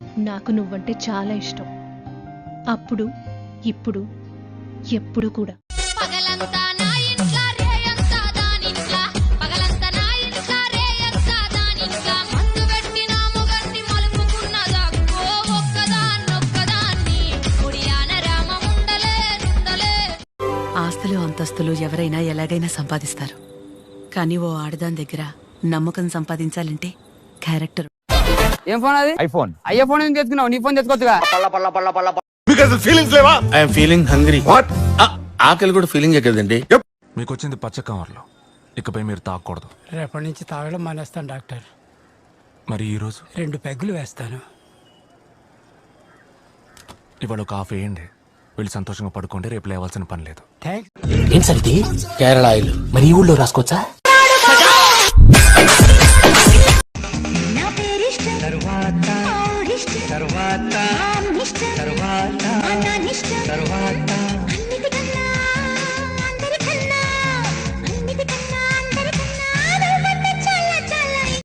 నాకు నువ్వంటే చాలా ఇష్టం. అప్పుడు, ఇప్పుడు, ఎప్పుడు కూడా. పగలంతా నా ఇంట్లా రేయంతా దానింట్లా, పగలంతా నా ఇంట్లా రేయంతా దానింట్లా, మందు పెట్టిన మొగన్ని మలుపుకున్నదక్కో ఒక్కదాన్నొక్కదాన్ని ఒడియాన రామం ఉండలే. ఆస్తులు అంతస్తులు ఎవరైనా ఎలాగైనా సంపాదిస్తారు, కానీ ఓ ఆడదాని దగ్గర నమ్మకం సంపాదించాలంటే క్యారెక్టర్. ఏం ఫోన్ అది? ఐఫోన్. అయ్యే ఫోన్ ఎందుకు తెచ్చుకున్నావు? నీ ఫోన్ తెచ్చుకోవచ్చుగా. I'm feeling hungry. వాట్? ఆకలి కూడా ఫీలింగ్ కదండి. మీకు వచ్చింది పచ్చ కవర్లో, ఇకపై మీరు తాగకూడదు. రేపటి నుంచి తాగడం మానేస్తాను డాక్టర్. మరి ఈరోజు 2 పెగ్గులు వేస్తాను. ఇవాళ ఒక హాఫ్ వేయండి, వెళ్ళి సంతోషంగా పడుకోండి, రేపు లేవాల్సిన పని లేదు. థ్యాంక్స్. ఏం సార్ ఇది? కేరళ ఆయిల్. మరి ఈ ఊళ్ళో రాసుకోవచ్చా? తరువాత